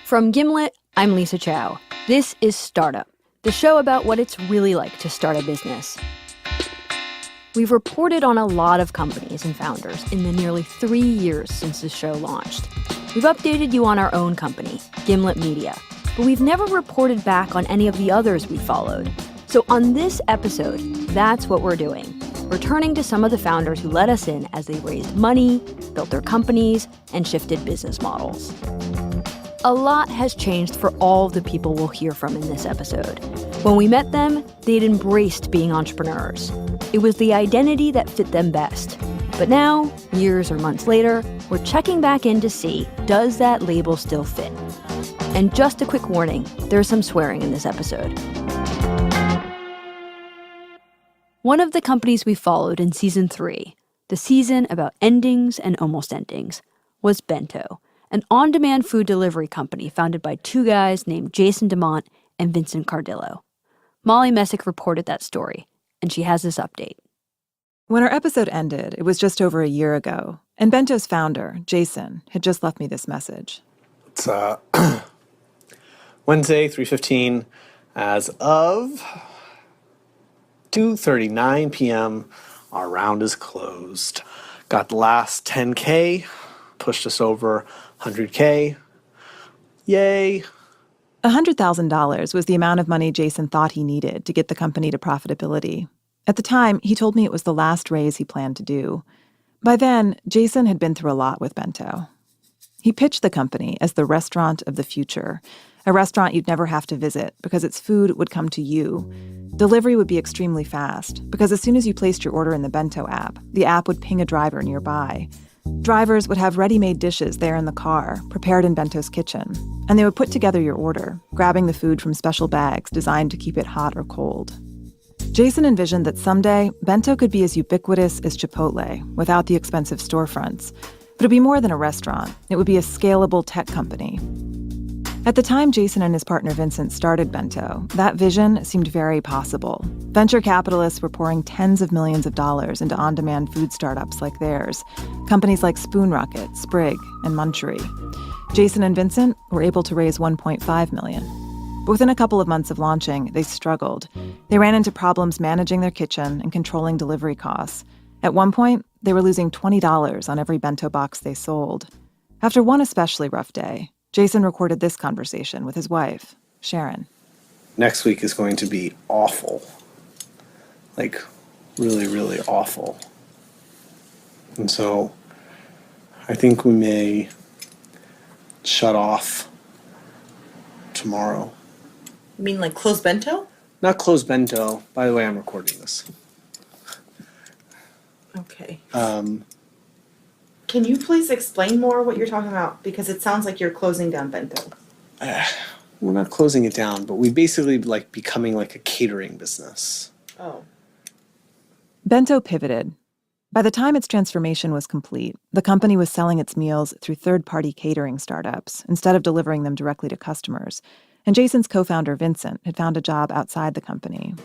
From Gimlet, I'm Lisa Chow. This is StartUp, the show about what it's really like to start a business. We've reported on a lot of companies and founders in the nearly 3 years since the show launched. We've updated you on our own company, Gimlet Media, but we've never reported back on any of the others we followed. So on this episode, that's what we're doing. Returning to some of the founders who let us in as they raised money, built their companies, and shifted business models. A lot has changed for all the people we'll hear from in this episode. When we met them, they'd embraced being entrepreneurs. It was the identity that fit them best. But now, years or months later, we're checking back in to see, does that label still fit? And just a quick warning, there's some swearing in this episode. One of the companies we followed in season 3, the season about endings and almost endings, was Bento, an on-demand food delivery company founded by two guys named Jason DeMont and Vincent Cardillo. Molly Messick reported that story, and she has this update. When our episode ended, it was just over a year ago, and Bento's founder, Jason, had just left me this message. It's Wednesday, 3:15, as of 2:39 p.m., our round is closed. Got the last 10K, pushed us over 100K. Yay. $100,000 was the amount of money Jason thought he needed to get the company to profitability. At the time, he told me it was the last raise he planned to do. By then, Jason had been through a lot with Bento. He pitched the company as the restaurant of the future, a restaurant you'd never have to visit because its food would come to you. Delivery would be extremely fast because as soon as you placed your order in the Bento app, the app would ping a driver nearby. Drivers would have ready-made dishes there in the car, prepared in Bento's kitchen, and they would put together your order, grabbing the food from special bags designed to keep it hot or cold. Jason envisioned that someday, Bento could be as ubiquitous as Chipotle, without the expensive storefronts. But it'd be more than a restaurant. It would be a scalable tech company. At the time Jason and his partner Vincent started Bento, that vision seemed very possible. Venture capitalists were pouring tens of millions of dollars into on-demand food startups like theirs, companies like Spoon Rocket, Sprig, and Munchery. Jason and Vincent were able to raise $1.5 million. But within a couple of months of launching, they struggled. They ran into problems managing their kitchen and controlling delivery costs. At one point, they were losing $20 on every bento box they sold. After one especially rough day, Jason recorded this conversation with his wife, Sharon. Next week is going to be awful. Like, really, really awful. And so I think we may shut off tomorrow. You mean like close Bento? Not close Bento. By the way, I'm recording this. Okay. Can you please explain more what you're talking about? Because it sounds like you're closing down Bento. We're not closing it down, but we basically like becoming like a catering business. Oh. Bento pivoted. By the time its transformation was complete, the company was selling its meals through third-party catering startups instead of delivering them directly to customers. And Jason's co-founder, Vincent, had found a job outside the company.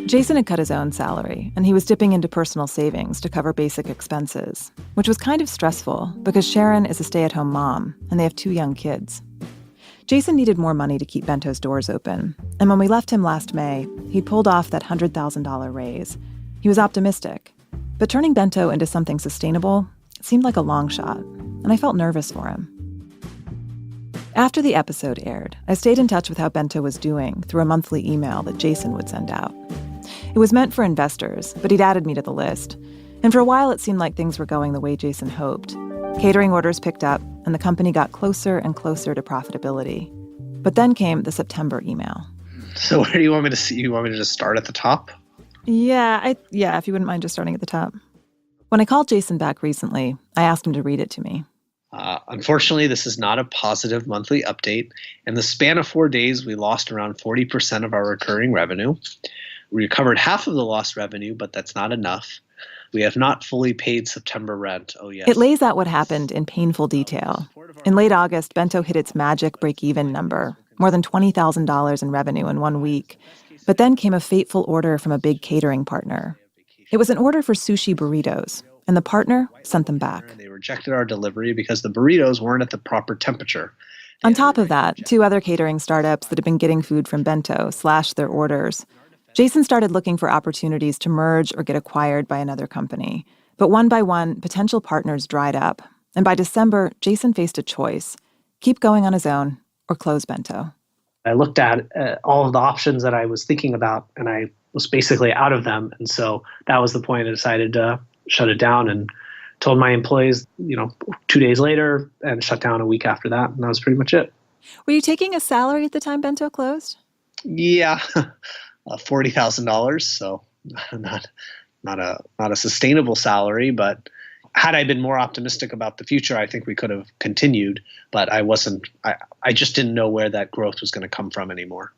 Jason had cut his own salary, and he was dipping into personal savings to cover basic expenses, which was kind of stressful because Sharon is a stay-at-home mom, and they have 2 young kids. Jason needed more money to keep Bento's doors open, and when we left him last May, he'd pulled off that $100,000 raise. He was optimistic, but turning Bento into something sustainable seemed like a long shot, and I felt nervous for him. After the episode aired, I stayed in touch with how Bento was doing through a monthly email that Jason would send out. It was meant for investors, but he'd added me to the list. And for a while, it seemed like things were going the way Jason hoped. Catering orders picked up, and the company got closer and closer to profitability. But then came the September email. So where do you want me to see? You want me to just start at the top? Yeah, if you wouldn't mind just starting at the top. When I called Jason back recently, I asked him to read it to me. Unfortunately, this is not a positive monthly update. In the span of 4 days, we lost around 40% of our recurring revenue. We recovered half of the lost revenue, but that's not enough. We have not fully paid September rent. Oh, yes. It lays out what happened in painful detail. In late August, Bento hit its magic break-even number, more than $20,000 in revenue in 1 week. But then came a fateful order from a big catering partner. It was an order for sushi burritos, and the partner sent them back. They rejected our delivery because the burritos weren't at the proper temperature. On top of that, 2 other catering startups that had been getting food from Bento slashed their orders. Jason started looking for opportunities to merge or get acquired by another company. But one by one, potential partners dried up. And by December, Jason faced a choice: keep going on his own or close Bento. I looked at all of the options that I was thinking about, and I was basically out of them. And so that was the point I decided to shut it down and told my employees, 2 days later, and shut down a week after that. And that was pretty much it. Were you taking a salary at the time Bento closed? Yeah, $40,000. So not a sustainable salary, but had I been more optimistic about the future, I think we could have continued, but I wasn't. I just didn't know where that growth was going to come from anymore.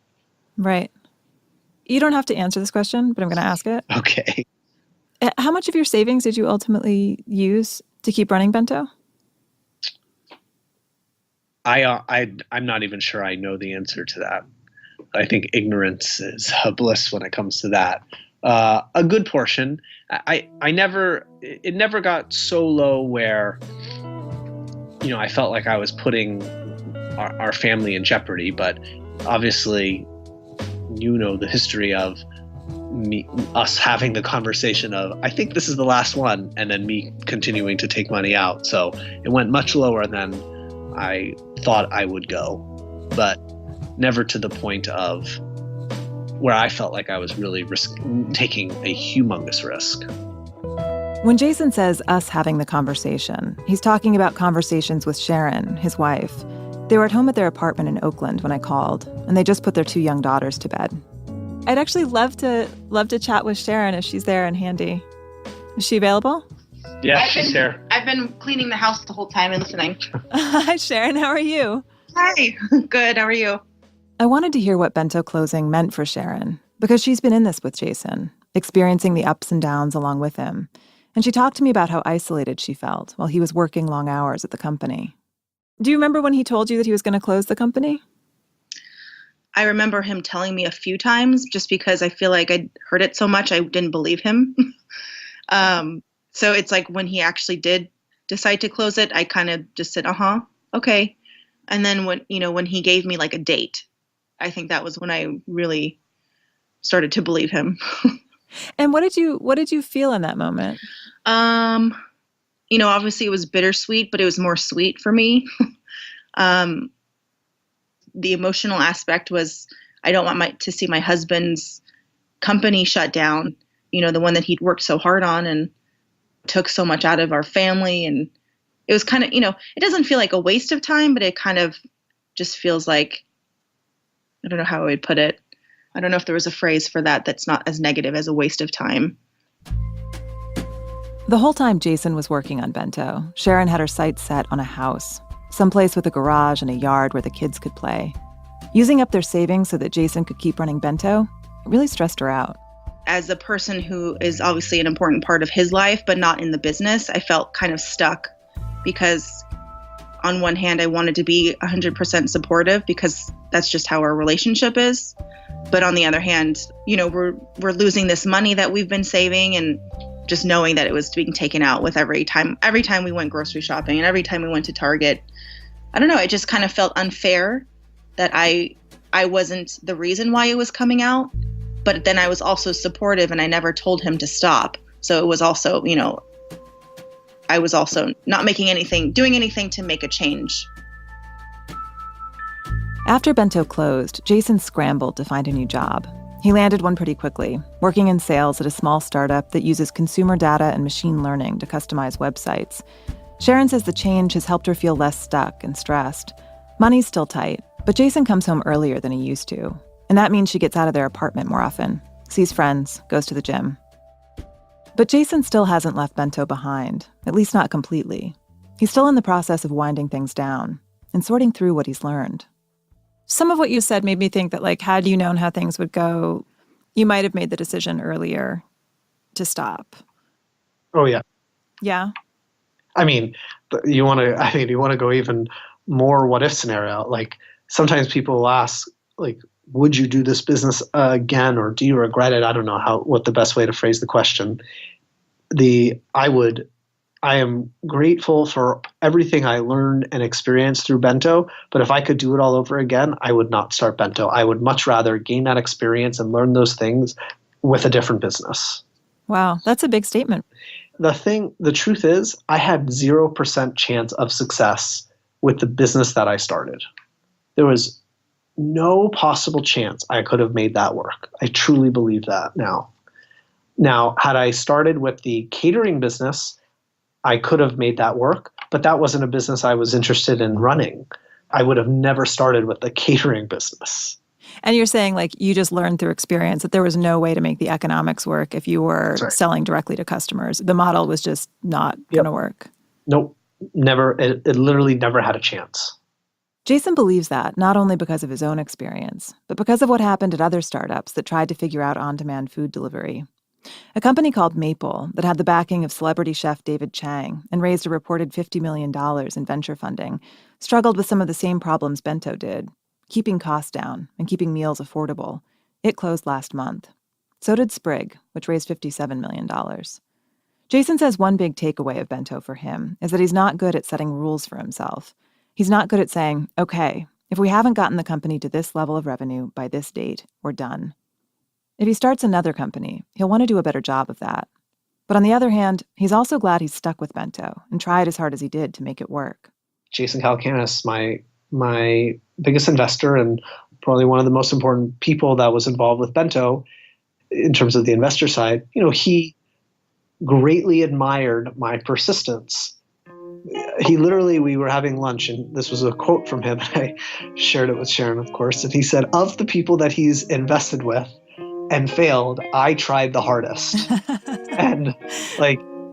Right. You don't have to answer this question, but I'm going to ask it. Okay. How much of your savings did you ultimately use to keep running Bento? I'm not even sure I know the answer to that. I think ignorance is a bliss when it comes to that. A good portion. It never got so low where, I felt like I was putting our family in jeopardy. But obviously, the history of us having the conversation of, I think this is the last one, and then me continuing to take money out. So it went much lower than I thought I would go, but never to the point of where I felt like I was really taking a humongous risk. When Jason says us having the conversation, he's talking about conversations with Sharon, his wife. They were at home at their apartment in Oakland when I called, and they just put their 2 young daughters to bed. I'd actually love to chat with Sharon if she's there and handy. Is she available? Yeah, she's here. I've been cleaning the house the whole time and listening. Hi, Sharon. How are you? Hi. Good. How are you? I wanted to hear what Bento closing meant for Sharon, because she's been in this with Jason, experiencing the ups and downs along with him. And she talked to me about how isolated she felt while he was working long hours at the company. Do you remember when he told you that he was going to close the company? I remember him telling me a few times, just because I feel like I'd heard it so much I didn't believe him. So it's like when he actually did decide to close it, I kind of just said, okay. And then when he gave me like a date, I think that was when I really started to believe him. And what did you feel in that moment? Obviously it was bittersweet, but it was more sweet for me. The emotional aspect was, I don't want to see my husband's company shut down, the one that he'd worked so hard on and took so much out of our family. And it was kind of, it doesn't feel like a waste of time, but it kind of just feels like, I don't know how I would put it. I don't know if there was a phrase for that that's not as negative as a waste of time. The whole time Jason was working on Bento, Sharon had her sights set on a house, someplace with a garage and a yard where the kids could play. Using up their savings so that Jason could keep running Bento, it really stressed her out. As a person who is obviously an important part of his life, but not in the business, I felt kind of stuck because on one hand, I wanted to be 100% supportive because that's just how our relationship is. But on the other hand, we're losing this money that we've been saving, and just knowing that it was being taken out with every time we went grocery shopping and every time we went to Target. I don't know, it just kind of felt unfair that I wasn't the reason why it was coming out, but then I was also supportive and I never told him to stop. So it was also, I was also not doing anything to make a change. After Bento closed, Jason scrambled to find a new job. He landed one pretty quickly, working in sales at a small startup that uses consumer data and machine learning to customize websites. Sharon says the change has helped her feel less stuck and stressed. Money's still tight, but Jason comes home earlier than he used to. And that means she gets out of their apartment more often, sees friends, goes to the gym. But Jason still hasn't left Bento behind, at least not completely. He's still in the process of winding things down and sorting through what he's learned. Some of what you said made me think that, had you known how things would go, you might have made the decision earlier to stop. Oh, yeah. Yeah? I mean, you want to go even more what if scenario. Sometimes people will ask, would you do this business again, or do you regret it? I don't know what the best way to phrase the question. I would I am grateful for everything I learned and experienced through Bento, but if I could do it all over again, I would not start Bento. I would much rather gain that experience and learn those things with a different business. Wow, that's a big statement. The truth is, I had 0% chance of success with the business that I started. There was no possible chance I could have made that work. I truly believe that now. Now, had I started with the catering business, I could have made that work, but that wasn't a business I was interested in running. I would have never started with the catering business. And you're saying like you just learned through experience that there was no way to make the economics work if you were selling directly to customers. The model was just not going to work. Nope, never. It literally never had a chance. Jason believes that not only because of his own experience, but because of what happened at other startups that tried to figure out on-demand food delivery. A company called Maple that had the backing of celebrity chef David Chang and raised a reported $50 million in venture funding struggled with some of the same problems Bento did, keeping costs down and keeping meals affordable. It closed last month. So did Sprig, which raised $57 million. Jason says one big takeaway of Bento for him is that he's not good at setting rules for himself. He's not good at saying, okay, if we haven't gotten the company to this level of revenue by this date, we're done. If he starts another company, he'll want to do a better job of that. But on the other hand, he's also glad he's stuck with Bento and tried as hard as he did to make it work. Jason Calacanis, my biggest investor and probably one of the most important people that was involved with Bento in terms of the investor side, he greatly admired my persistence. We were having lunch, and this was a quote from him, and I shared it with Sharon, of course, and he said, of the people that he's invested with and failed, I tried the hardest. And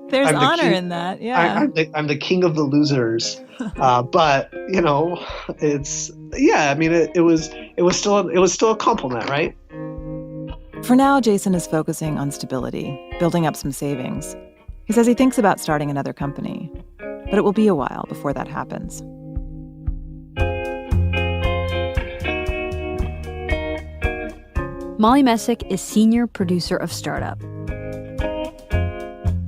there's honor in that. Yeah. I'm the king of the losers. But it was still a compliment, right? For now, Jason is focusing on stability, building up some savings. He says he thinks about starting another company, but it will be a while before that happens. Molly Messick is senior producer of StartUp.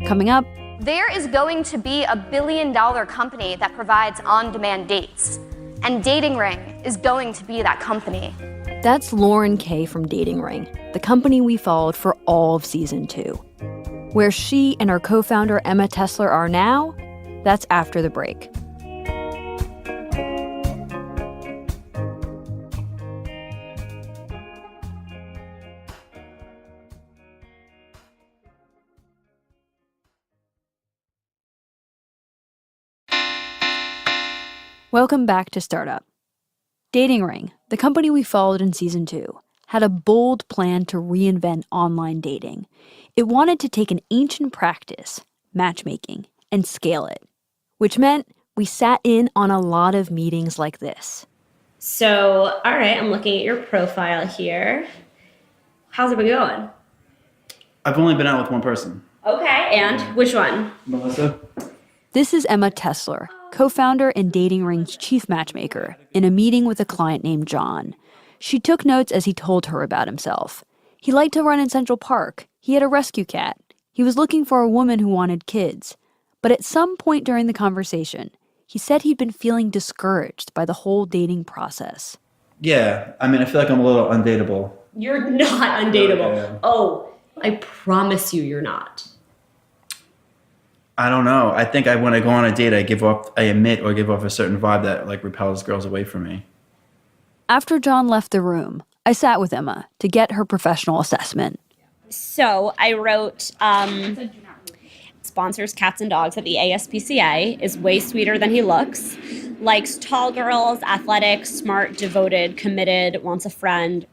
Coming up, there is going to be a billion-dollar company that provides on-demand dates, and Dating Ring is going to be that company. That's Lauren Kay from Dating Ring, the company we followed for all of season 2. Where she and her co-founder Emma Tessler are now, that's after the break. Welcome back to StartUp. Dating Ring, the company we followed in season 2, had a bold plan to reinvent online dating. It wanted to take an ancient practice, matchmaking, and scale it, which meant we sat in on a lot of meetings like this. So, all right, I'm looking at your profile here. How's it been going? I've only been out with one person. Okay, and which one? Melissa. This is Emma Tessler, co-founder and Dating Ring's chief matchmaker, in a meeting with a client named John. She took notes as he told her about himself. He liked to run in Central Park. He had a rescue cat. He was looking for a woman who wanted kids. But at some point during the conversation, he said he'd been feeling discouraged by the whole dating process. Yeah, I feel like I'm a little undateable. You're not undateable. Yeah. Oh, I promise you you're not. I don't know. I think when I go on a date, I give off a certain vibe that repels girls away from me. After John left the room, I sat with Emma to get her professional assessment. So I wrote, sponsors cats and dogs at the ASPCA, is way sweeter than he looks, likes tall girls, athletic, smart, devoted, committed, wants a friend.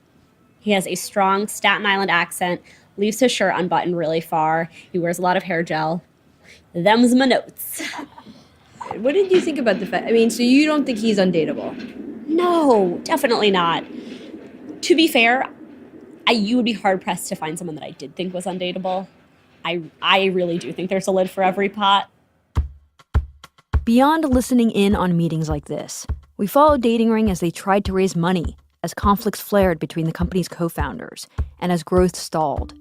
He has a strong Staten Island accent, leaves his shirt unbuttoned really far. He wears a lot of hair gel. Them's my notes. What did you think about the fact? So you don't think he's undateable? No, definitely not. To be fair, you would be hard-pressed to find someone that I did think was undateable. I really do think there's a lid for every pot. Beyond listening in on meetings like this, we followed Dating Ring as they tried to raise money, as conflicts flared between the company's co-founders, and as growth stalled.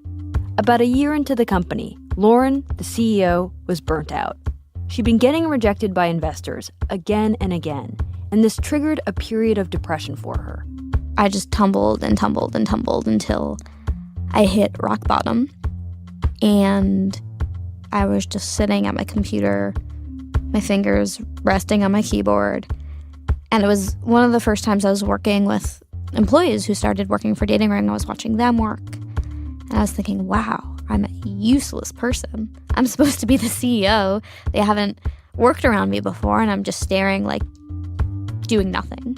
About a year into the company, Lauren, the CEO, was burnt out. She'd been getting rejected by investors again and again, and this triggered a period of depression for her. I just tumbled and tumbled and tumbled until I hit rock bottom. And I was just sitting at my computer, my fingers resting on my keyboard. And it was one of the first times I was working with employees who started working for Dating Ring. I was watching them work. And I was thinking, wow, I'm a useless person. I'm supposed to be the CEO. They haven't worked around me before, and I'm just staring, like, doing nothing.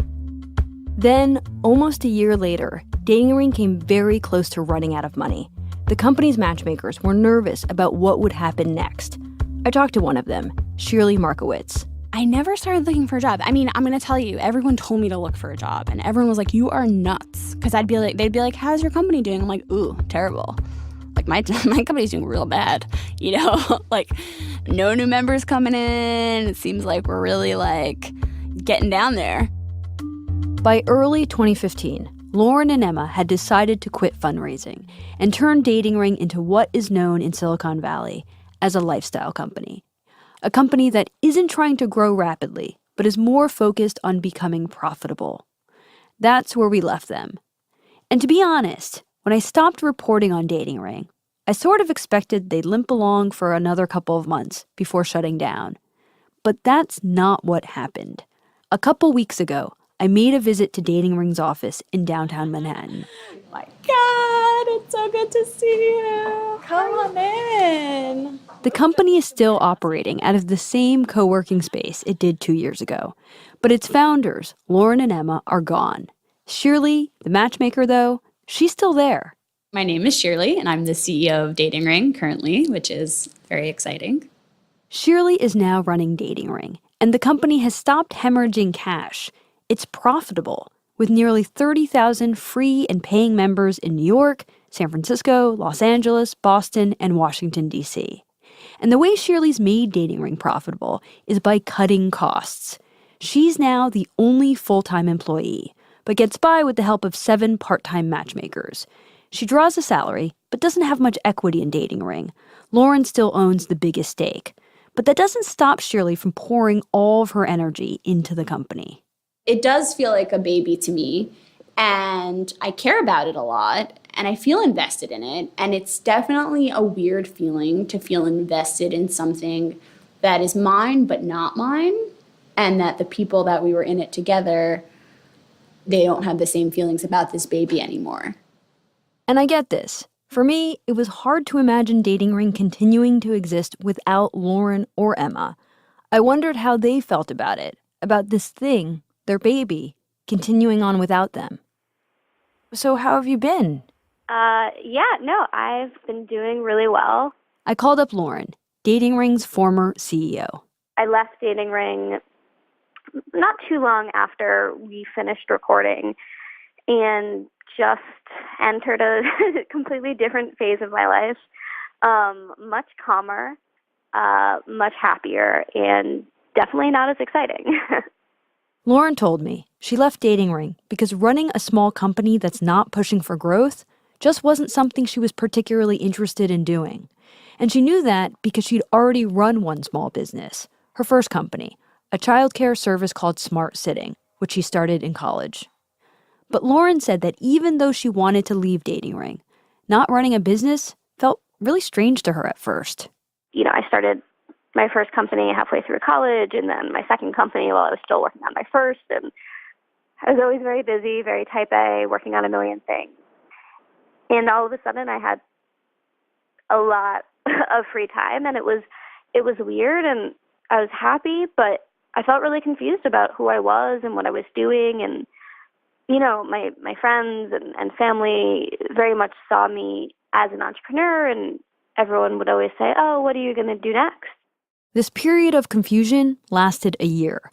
Then, almost a year later, Dating Ring came very close to running out of money. The company's matchmakers were nervous about what would happen next. I talked to one of them, Shirley Markowitz. I never started looking for a job. I mean, I'm going to tell you, everyone told me to look for a job, and everyone was like, you are nuts. Because they'd be like, how's your company doing? I'm like, ooh, terrible. Like, my company's doing real bad, you know? Like, no new members coming in. It seems like we're really, like, getting down there. By early 2015, Lauren and Emma had decided to quit fundraising and turn Dating Ring into what is known in Silicon Valley as a lifestyle company. A company that isn't trying to grow rapidly, but is more focused on becoming profitable. That's where we left them. And to be honest, when I stopped reporting on Dating Ring, I sort of expected they'd limp along for another couple of months before shutting down. But that's not what happened. A couple weeks ago, I made a visit to Dating Ring's office in downtown Manhattan. My God, it's so good to see you. Come on in. The company is still operating out of the same co-working space it did 2 years ago. But its founders, Lauren and Emma, are gone. Shirley, the matchmaker, though, she's still there. My name is Shirley, and I'm the CEO of Dating Ring currently, which is very exciting. Shirley is now running Dating Ring, and the company has stopped hemorrhaging cash. It's profitable, with nearly 30,000 free and paying members in New York, San Francisco, Los Angeles, Boston, and Washington, D.C. And the way Shirley's made Dating Ring profitable is by cutting costs. She's now the only full-time employee, but gets by with the help of 7 part-time matchmakers. She draws a salary, but doesn't have much equity in Dating Ring. Lauren still owns the biggest stake. But that doesn't stop Shirley from pouring all of her energy into the company. It does feel like a baby to me, and I care about it a lot, and I feel invested in it, and it's definitely a weird feeling to feel invested in something that is mine but not mine, and that the people that we were in it together, they don't have the same feelings about this baby anymore. And I get this. For me, it was hard to imagine Dating Ring continuing to exist without Lauren or Emma. I wondered how they felt about it, about this thing, their baby, continuing on without them. So how have you been? I've been doing really well. I called up Lauren, Dating Ring's former CEO. I left Dating Ring not too long after we finished recording and just entered a completely different phase of my life, much calmer, much happier, and definitely not as exciting. Lauren told me she left Dating Ring because running a small company that's not pushing for growth just wasn't something she was particularly interested in doing. And she knew that because she'd already run one small business, her first company, a childcare service called Smart Sitting, which she started in college. But Lauren said that even though she wanted to leave Dating Ring, not running a business felt really strange to her at first. You know, I started my first company halfway through college, and then my second company while I was still working on my first. And I was always very busy, very type A, working on a million things. And all of a sudden I had a lot of free time, and it was weird, and I was happy, but I felt really confused about who I was and what I was doing. And, you know, my friends and family very much saw me as an entrepreneur, and everyone would always say, oh, what are you going to do next? This period of confusion lasted a year.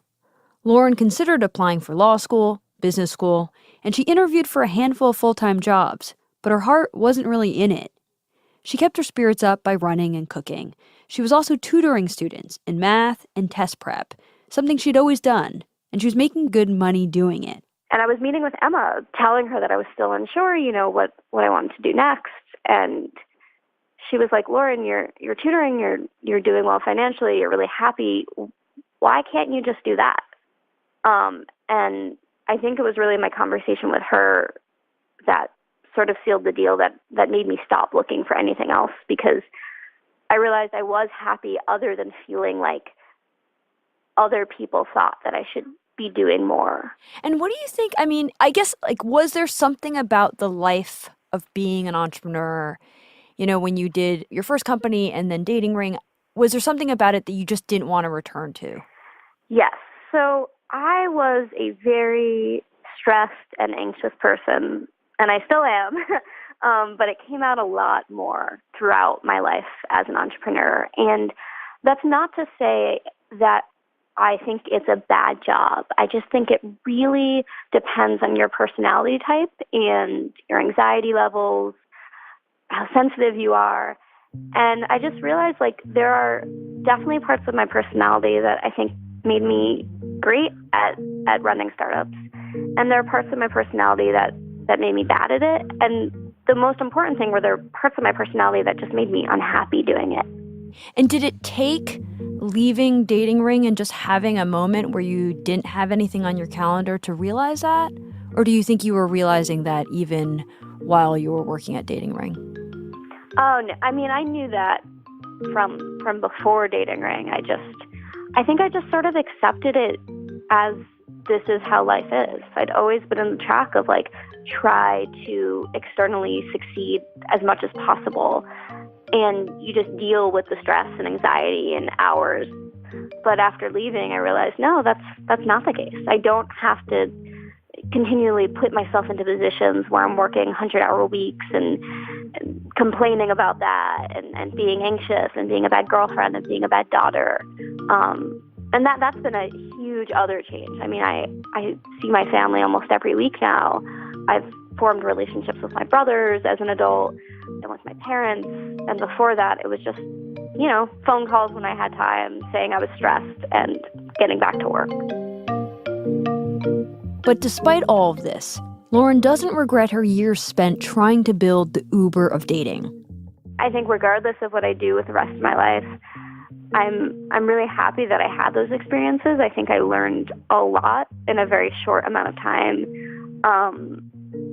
Lauren considered applying for law school, business school, and she interviewed for a handful of full-time jobs, but her heart wasn't really in it. She kept her spirits up by running and cooking. She was also tutoring students in math and test prep, something she'd always done, and she was making good money doing it. And I was meeting with Emma, telling her that I was still unsure, you know, what I wanted to do next. And she was like, Lauren, you're tutoring, you're doing well financially, you're really happy. Why can't you just do that? And I think it was really my conversation with her that sort of sealed the deal that made me stop looking for anything else, because I realized I was happy other than feeling like other people thought that I should be doing more. And what do you think? I mean, I guess, like, was there something about the life of being an entrepreneur, you know, when you did your first company and then Dating Ring, was there something about it that you just didn't want to return to? Yes. So I was a very stressed and anxious person, and I still am, but it came out a lot more throughout my life as an entrepreneur. And that's not to say that I think it's a bad job. I just think it really depends on your personality type and your anxiety levels, how sensitive you are. And I just realized, like, there are definitely parts of my personality that I think made me great at running startups. And there are parts of my personality that made me bad at it. And the most important thing were there are parts of my personality that just made me unhappy doing it. And did it take leaving Dating Ring and just having a moment where you didn't have anything on your calendar to realize that? Or do you think you were realizing that even while you were working at Dating Ring? Oh, no. I mean, I knew that from before Dating Ring. I think I just sort of accepted it as this is how life is. I'd always been in the track of, like, try to externally succeed as much as possible. And you just deal with the stress and anxiety in hours. But after leaving, I realized, no, that's not the case. I don't have to continually put myself into positions where I'm working 100-hour weeks and complaining about that and being anxious and being a bad girlfriend and being a bad daughter. And that's been a huge other change. I mean, I see my family almost every week now. I've formed relationships with my brothers as an adult and with my parents. And before that, it was just, you know, phone calls when I had time, saying I was stressed and getting back to work. But despite all of this, Lauren doesn't regret her years spent trying to build the Uber of dating. I think regardless of what I do with the rest of my life, I'm really happy that I had those experiences. I think I learned a lot in a very short amount of time.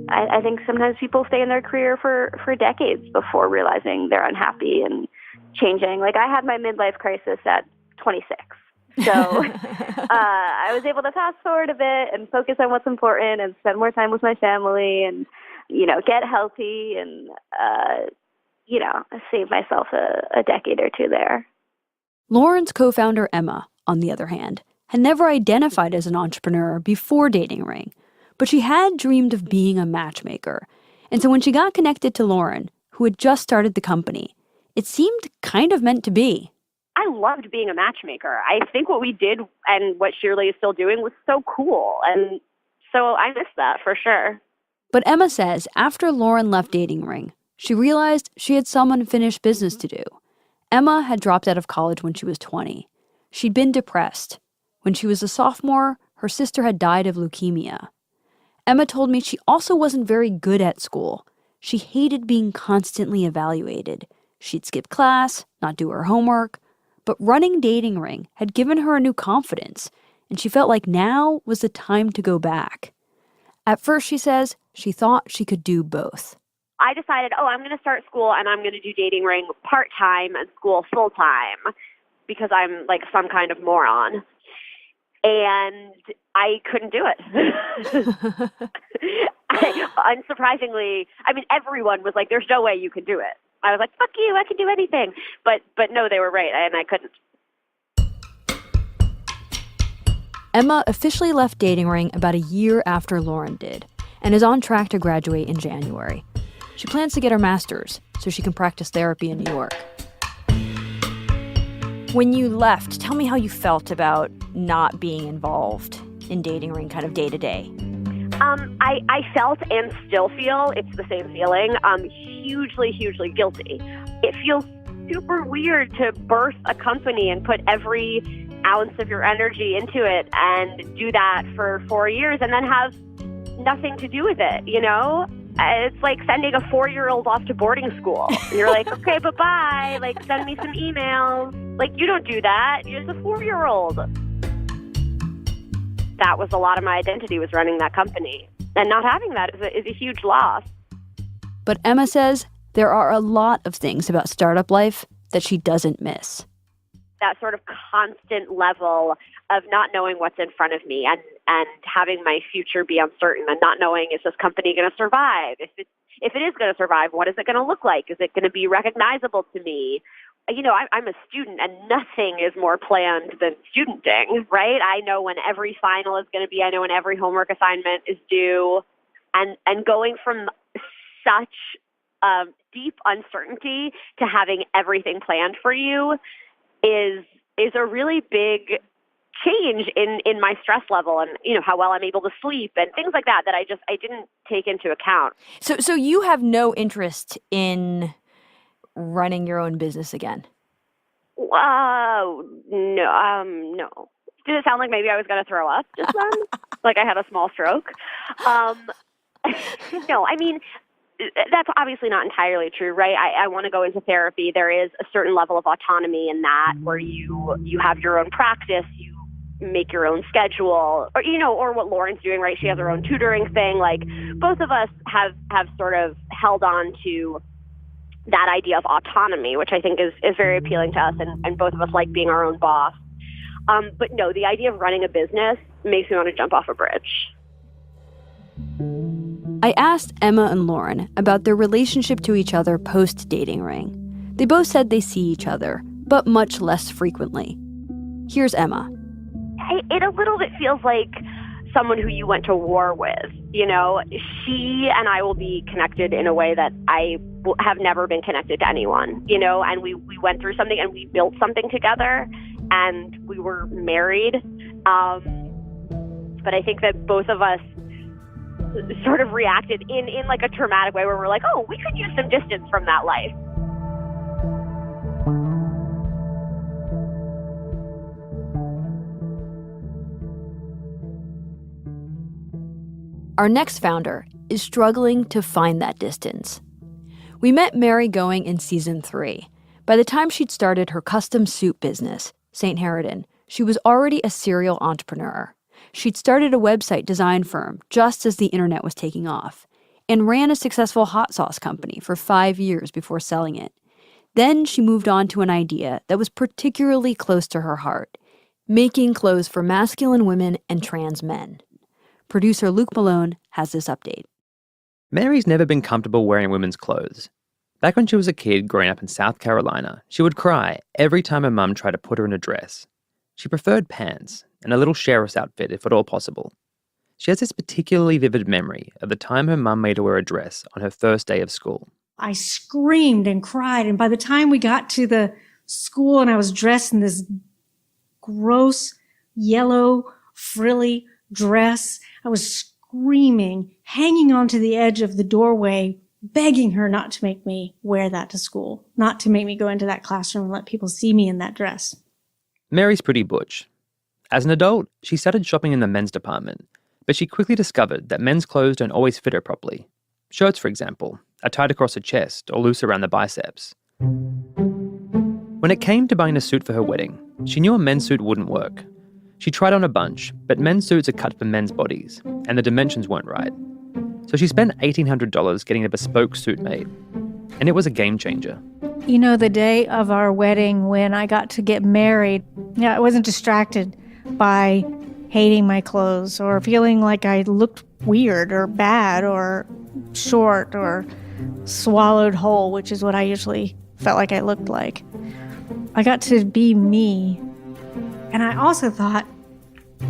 I think sometimes people stay in their career for decades before realizing they're unhappy and changing. Like, I had my midlife crisis at 26. So I was able to fast forward a bit and focus on what's important and spend more time with my family and, you know, get healthy and, you know, save myself a decade or two there. Lauren's co-founder, Emma, on the other hand, had never identified as an entrepreneur before Dating Ring, but she had dreamed of being a matchmaker. And so when she got connected to Lauren, who had just started the company, it seemed kind of meant to be. I loved being a matchmaker. I think what we did and what Shirley is still doing was so cool. And so I miss that for sure. But Emma says after Lauren left Dating Ring, she realized she had some unfinished business to do. Emma had dropped out of college when she was 20. She'd been depressed. When she was a sophomore, her sister had died of leukemia. Emma told me she also wasn't very good at school. She hated being constantly evaluated. She'd skip class, not do her homework. But running Dating Ring had given her a new confidence, and she felt like now was the time to go back. At first, she says, she thought she could do both. I decided, I'm going to start school and I'm going to do Dating Ring part-time and school full-time because I'm like some kind of moron. And I couldn't do it. Unsurprisingly, I mean, everyone was like, there's no way you can do it. I was like, fuck you, I can do anything. But no, they were right, and I couldn't. Emma officially left Dating Ring about a year after Lauren did, and is on track to graduate in January. She plans to get her master's so she can practice therapy in New York. When you left, tell me how you felt about not being involved in Dating Ring kind of day to day. I felt and still feel, it's the same feeling, hugely, hugely guilty. It feels super weird to birth a company and put every ounce of your energy into it and do that for 4 years and then have nothing to do with it, you know? it's like sending a 4-year-old off to boarding school. And you're like, okay, bye-bye. Like, send me some emails. Like, you don't do that. You're just a 4-year-old. That was a lot of my identity, was running that company. And not having that is a huge loss. But Emma says there are a lot of things about startup life that she doesn't miss. That sort of constant level of not knowing what's in front of me and having my future be uncertain and not knowing, is this company going to survive? If it is going to survive, what is it going to look like? Is it going to be recognizable to me? You know, I'm a student, and nothing is more planned than studenting, right? I know when every final is going to be. I know when every homework assignment is due. And going from such deep uncertainty to having everything planned for you is a really big change in my stress level and, you know, how well I'm able to sleep and things like that I didn't take into account. So you have no interest in running your own business again? No. Did it sound like maybe I was going to throw up just then? Like I had a small stroke? No, I mean, that's obviously not entirely true, right? I want to go into therapy. There is a certain level of autonomy in that where you have your own practice, you make your own schedule, or, you know, or what Lauren's doing, right? She has her own tutoring thing. Like, both of us have sort of held on to that idea of autonomy, which I think is very appealing to us, and both of us like being our own boss. But no, the idea of running a business makes me want to jump off a bridge. I asked Emma and Lauren about their relationship to each other post-dating ring. They both said they see each other, but much less frequently. Here's Emma. It a little bit feels like someone who you went to war with. You know, she and I will be connected in a way that I have never been connected to anyone, you know, and we went through something and we built something together and we were married. But I think that both of us sort of reacted in like a traumatic way where we're like, oh, we could use some distance from that life. Our next founder is struggling to find that distance. We met Mary Going in season 3. By the time she'd started her custom suit business, Saint Harridan, she was already a serial entrepreneur. She'd started a website design firm just as the internet was taking off and ran a successful hot sauce company for 5 years before selling it. Then she moved on to an idea that was particularly close to her heart, making clothes for masculine women and trans men. Producer Luke Malone has this update. Mary's never been comfortable wearing women's clothes. Back when she was a kid growing up in South Carolina, she would cry every time her mum tried to put her in a dress. She preferred pants and a little sheriff's outfit if at all possible. She has this particularly vivid memory of the time her mum made her wear a dress on her first day of school. I screamed and cried, and by the time we got to the school and I was dressed in this gross, yellow, frilly dress, I was screaming, hanging onto the edge of the doorway, begging her not to make me wear that to school, not to make me go into that classroom and let people see me in that dress. Mary's pretty butch. As an adult, she started shopping in the men's department, but she quickly discovered that men's clothes don't always fit her properly. Shirts, for example, are tight across her chest or loose around the biceps. When it came to buying a suit for her wedding, she knew a men's suit wouldn't work. She tried on a bunch, but men's suits are cut for men's bodies, and the dimensions weren't right. So she spent $1,800 getting a bespoke suit made, and it was a game changer. You know, the day of our wedding when I got to get married, I wasn't distracted by hating my clothes or feeling like I looked weird or bad or short or swallowed whole, which is what I usually felt like I looked like. I got to be me. And I also thought,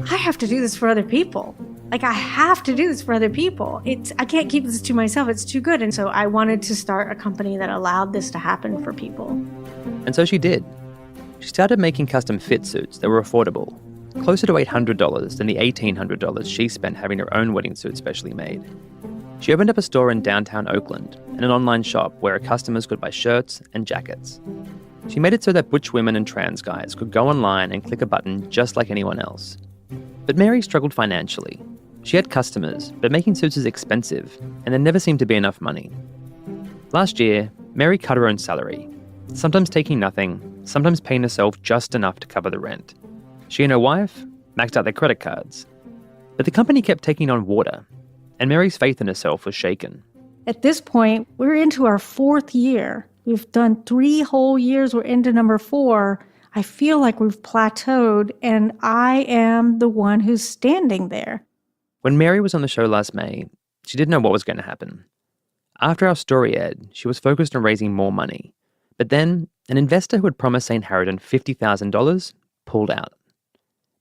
I have to do this for other people. Like, I have to do this for other people. I can't keep this to myself. It's too good. And so I wanted to start a company that allowed this to happen for people. And so she did. She started making custom fit suits that were affordable, closer to $800 than the $1,800 she spent having her own wedding suit specially made. She opened up a store in downtown Oakland and an online shop where her customers could buy shirts and jackets. She made it so that butch women and trans guys could go online and click a button just like anyone else. But Mary struggled financially. She had customers, but making suits is expensive, and there never seemed to be enough money. Last year, Mary cut her own salary, sometimes taking nothing, sometimes paying herself just enough to cover the rent. She and her wife maxed out their credit cards. But the company kept taking on water, and Mary's faith in herself was shaken. At this point, we're into our 4th year. We've done 3 whole years. We're into number 4. I feel like we've plateaued, and I am the one who's standing there. When Mary was on the show last May, she didn't know what was going to happen. After our story aired, she was focused on raising more money. But then, an investor who had promised Saint Harridan $50,000 pulled out.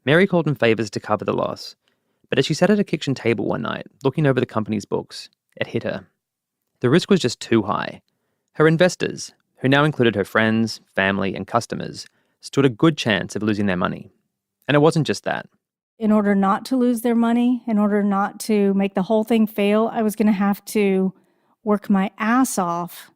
Mary called in favours to cover the loss, but as she sat at her kitchen table one night, looking over the company's books, it hit her. The risk was just too high. Her investors, who now included her friends, family, and customers, stood a good chance of losing their money. And it wasn't just that. In order not to lose their money, in order not to make the whole thing fail, I was going to have to work my ass off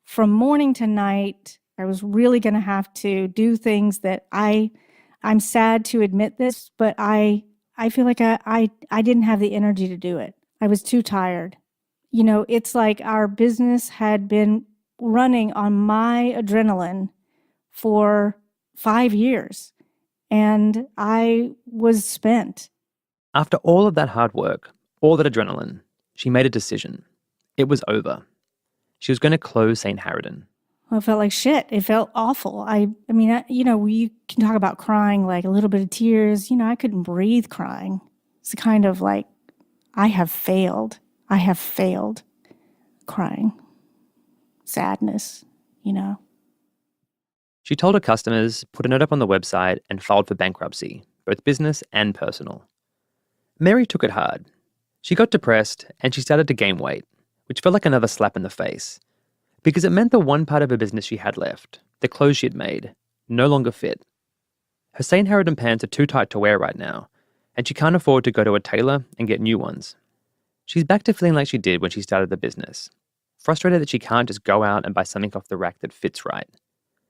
from morning to night. I was really going to have to do things that I'm sad to admit this, but I feel like I didn't have the energy to do it. I was too tired. You know, it's like our business had been running on my adrenaline for 5 years, and I was spent. After all of that hard work, all that adrenaline, she made a decision. It was over. She was going to close Saint Harridan. Well, it felt like shit. It felt awful. I mean, you can talk about crying, like a little bit of tears. You know, I couldn't breathe crying. It's kind of like, I have failed. I have failed. Crying. Sadness, you know. She told her customers, put a note up on the website, and filed for bankruptcy, both business and personal. Mary took it hard. She got depressed, and she started to gain weight, which felt like another slap in the face. Because it meant the one part of her business she had left, the clothes she had made, no longer fit. Her Saint Harridan pants are too tight to wear right now, and she can't afford to go to a tailor and get new ones. She's back to feeling like she did when she started the business, frustrated that she can't just go out and buy something off the rack that fits right.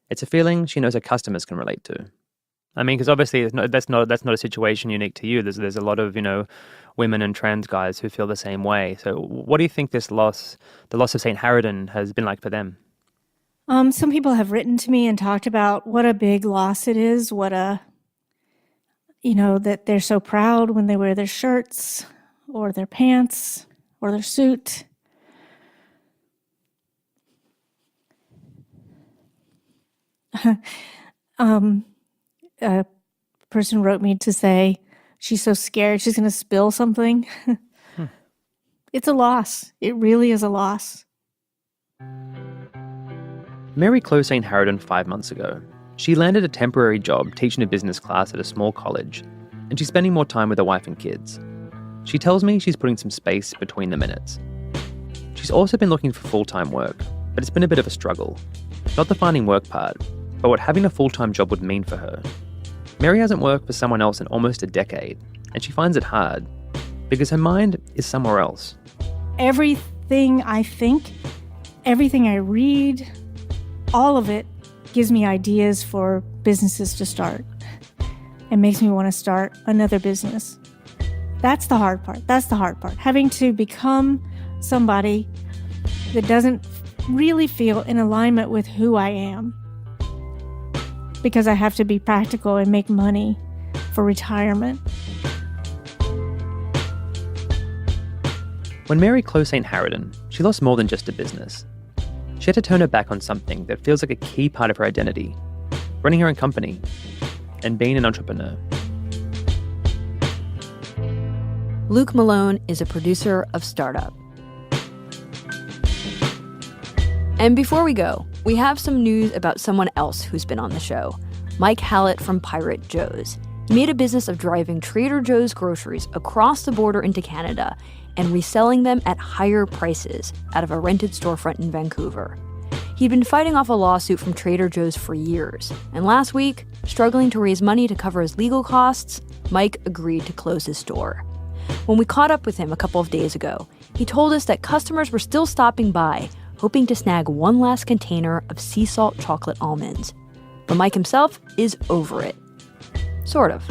It's a feeling she knows her customers can relate to. I mean, because obviously that's not a situation unique to you. There's a lot of, women and trans guys who feel the same way. So what do you think the loss of Saint Harridan has been like for them? Some people have written to me and talked about what a big loss it is, that they're so proud when they wear their shirts or their pants or their suit. A person wrote me to say she's so scared she's going to spill something. It's a loss. It really is a loss. Mary closed Saint Harridan 5 months ago. She landed a temporary job teaching a business class at a small college, and she's spending more time with her wife and kids. She tells me she's putting some space between the minutes. She's also been looking for full-time work, but it's been a bit of a struggle. Not the finding work part, but what having a full-time job would mean for her. Mary hasn't worked for someone else in almost a decade, and she finds it hard because her mind is somewhere else. Everything I think, everything I read, all of it gives me ideas for businesses to start. It makes me want to start another business. That's the hard part. Having to become somebody that doesn't really feel in alignment with who I am. Because I have to be practical and make money for retirement. When Mary closed Saint Harridan, she lost more than just a business. She had to turn her back on something that feels like a key part of her identity, running her own company and being an entrepreneur. Luke Malone is a producer of StartUp. And before we go, we have some news about someone else who's been on the show, Mike Hallett from Pirate Joe's. He made a business of driving Trader Joe's groceries across the border into Canada and reselling them at higher prices out of a rented storefront in Vancouver. He'd been fighting off a lawsuit from Trader Joe's for years, and last week, struggling to raise money to cover his legal costs, Mike agreed to close his store. When we caught up with him a couple of days ago, he told us that customers were still stopping by, hoping to snag one last container of sea salt chocolate almonds. But Mike himself is over it. Sort of.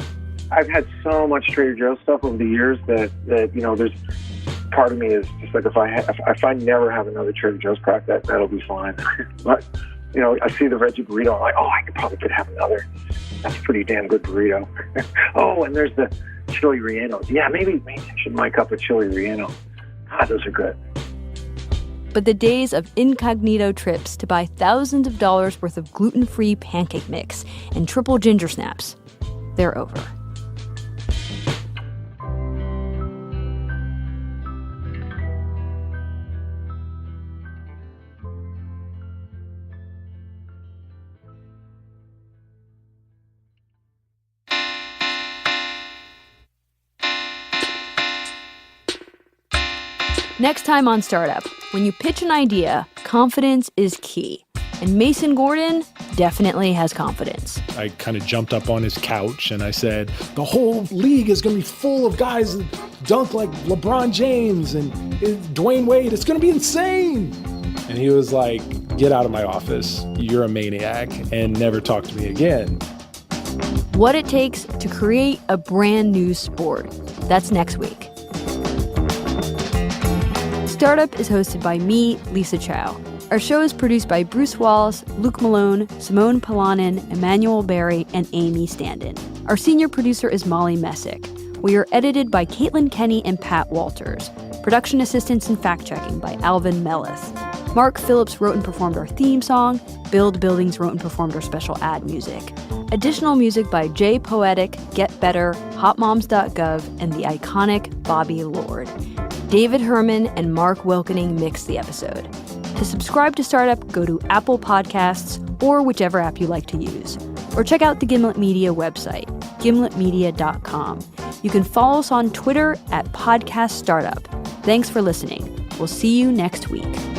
I've had so much Trader Joe's stuff over the years that there's part of me is just like, if I never have another Trader Joe's crack, that'll be fine. But I see the veggie burrito, I'm like, oh, I could have another. That's a pretty damn good burrito. Oh, and there's the chili rellenos. Yeah, maybe I should mic up a chili relleno. God, those are good. But the days of incognito trips to buy thousands of dollars worth of gluten-free pancake mix and triple ginger snaps, they're over. Next time on Startup, when you pitch an idea, confidence is key. And Mason Gordon definitely has confidence. I kind of jumped up on his couch and I said, the whole league is going to be full of guys that dunk like LeBron James and Dwayne Wade. It's going to be insane. And he was like, get out of my office. You're a maniac, and never talk to me again. What it takes to create a brand new sport. That's next week. Startup is hosted by me, Lisa Chow. Our show is produced by Bruce Wallace, Luke Malone, Simone Polanin, Emmanuel Berry, and Amy Standen. Our senior producer is Molly Messick. We are edited by Caitlin Kenny and Pat Walters. Production assistance and fact-checking by Alvin Mellis. Mark Phillips wrote and performed our theme song. Build Buildings wrote and performed our special ad music. Additional music by Jay Poetic, Get Better, HotMoms.gov, and the iconic Bobby Lord. David Herman and Mark Wilkening mixed the episode. To subscribe to Startup, go to Apple Podcasts or whichever app you like to use. Or check out the Gimlet Media website, gimletmedia.com. You can follow us on Twitter @PodcastStartup. Thanks for listening. We'll see you next week.